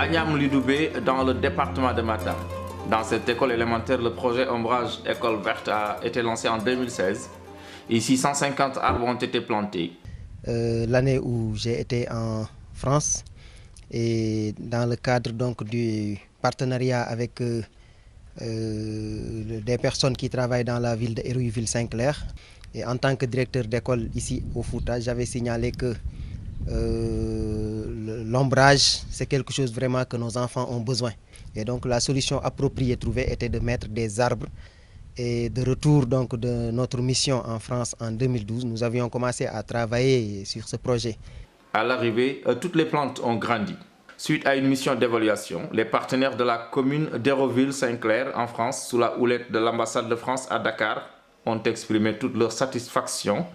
Agnam Lidoubé dans le département de Matam. Dans cette école élémentaire, le projet Ombrage École Verte a été lancé en 2016. Ici, 150 arbres ont été plantés. L'année où j'ai été en France et dans le cadre donc du partenariat avec des personnes qui travaillent dans la ville de Hérouville-Saint-Clair. Et en tant que directeur d'école ici au Fouta, j'avais signalé que l'ombrage, c'est quelque chose vraiment que nos enfants ont besoin. Et donc la solution appropriée trouvée était de mettre des arbres. Et de retour donc de notre mission en France en 2012, nous avions commencé à travailler sur ce projet. À l'arrivée, toutes les plantes ont grandi. Suite à une mission d'évaluation, les partenaires de la commune d'Hérouville-Saint-Clair en France, sous la houlette de l'ambassade de France à Dakar, ont exprimé toute leur satisfaction.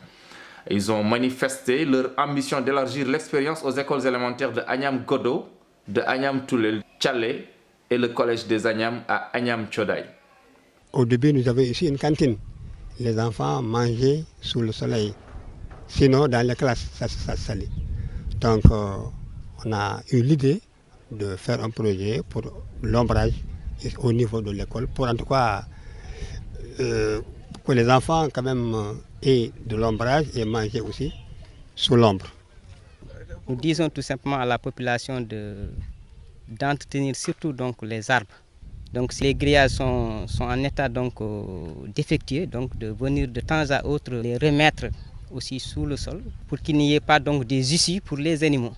Ils ont manifesté leur ambition d'élargir l'expérience aux écoles élémentaires de Agnam Godo, de Agnam Toulel, Tchalé et le collège des Agnam à Agnam Tchodaï. Au début, nous avions ici une cantine. Les enfants mangeaient sous le soleil. Sinon, dans les classes, ça salait. Donc, on a eu l'idée de faire un projet pour l'ombrage au niveau de l'école, pour en tout cas que les enfants quand même aient de l'ombrage et manger aussi sous l'ombre. Nous disons tout simplement à la population d'entretenir surtout donc les arbres. Donc si les grillages sont en état donc défectueux, donc de venir de temps à autre les remettre aussi sous le sol pour qu'il n'y ait pas donc des issues pour les animaux.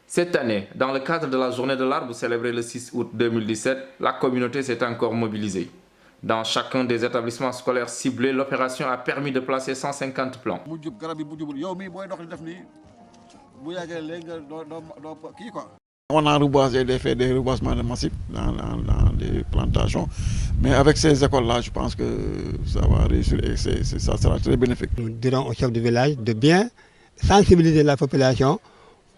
Cette année, dans le cadre de la journée de l'arbre célébrée le 6 août 2017, la communauté s'est encore mobilisée. Dans chacun des établissements scolaires ciblés, l'opération a permis de placer 150 plants. On a reboisé, fait des reboisements massifs dans les plantations. Mais avec ces écoles-là, je pense que ça va réussir et ça sera très bénéfique. Nous dirons au chef de village de bien sensibiliser la population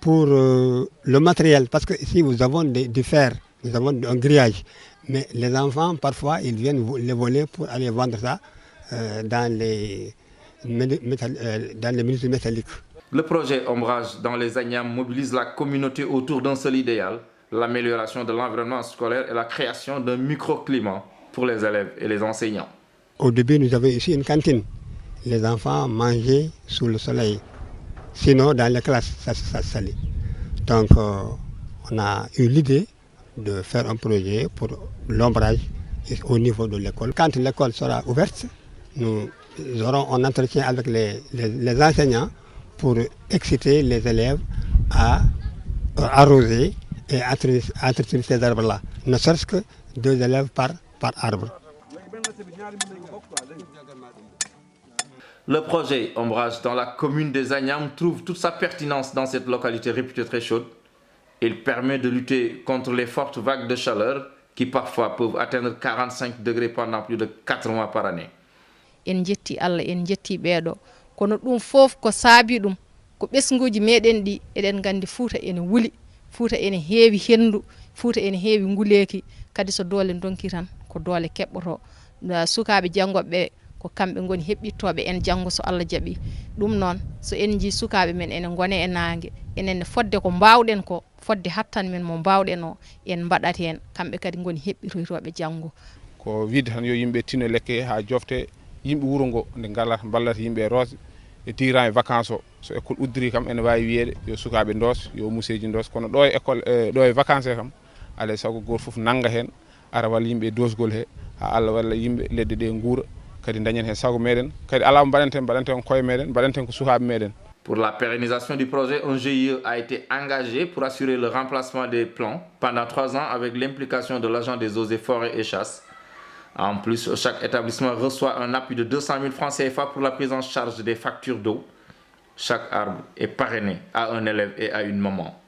pour le matériel. Parce que ici, nous avons du fer, nous avons un grillage. Mais les enfants, parfois, ils viennent les voler pour aller vendre ça dans les ministères métalliques. Le projet Ombrage dans les Agnam mobilise la communauté autour d'un seul idéal, l'amélioration de l'environnement scolaire et la création d'un microclimat pour les élèves et les enseignants. Au début, nous avions ici une cantine. Les enfants mangeaient sous le soleil. Sinon, dans les classes, ça salait. Donc, on a eu l'idée de faire un projet pour l'ombrage au niveau de l'école. Quand l'école sera ouverte, nous aurons un entretien avec les enseignants pour exciter les élèves à arroser et entretenir ces arbres-là. Ne serait-ce que 2 élèves par arbre. Le projet Ombrage dans la commune des Agnam trouve toute sa pertinence dans cette localité réputée très chaude. Il permet de lutter contre les fortes vagues de chaleur qui parfois peuvent atteindre 45 degrés pendant plus de 4 mois par année. En jetti Allah en jetti ɓeeɗo kono ɗum fof ko saabi ɗum ko ɓesguji meɗen ɗi eɗen gandi Fouta ene wuli Fouta ene heewi hendu Fouta ene heewi nguleki kadi so doole donki tan ko doole keɓɓoto sukaɓe jangoɓe ko kamɓe goni heɓɓittoɓe en janggo so Allah jaaɓi ɗum noon so en ji sukaɓe men ene gone e nangue enen fodde ko mbawɗen ko fodde hattan men mo mbawɗen o en mbaɗat hen kamɓe kadi goni heɓɓitoytoɓe janggo ko wiide tan yo yimɓe tinno lekke ha jofte yimɓe wuuro ngo nde ballata yimɓe roose e tiran e vacances o so école uddiri kam ene wawi wiyede yo sukaɓe doos yo museji doos kono ɗo e école ɗo e vacances kam alay saago goto foof nanga hen ara walla yimɓe dosgol he ha Allah walla yimɓe ledde ɗe guura kadi dañen hen sago meɗen kadi ala mbaɗanten koye meɗen mbaɗanten ko sukaɓe meɗen. Pour la pérennisation du projet, un GIE a été engagé pour assurer le remplacement des plants pendant 3 ans avec l'implication de l'agent des eaux et forêts et chasse. En plus, chaque établissement reçoit un appui de 200 000 francs CFA pour la prise en charge des factures d'eau. Chaque arbre est parrainé à un élève et à une maman.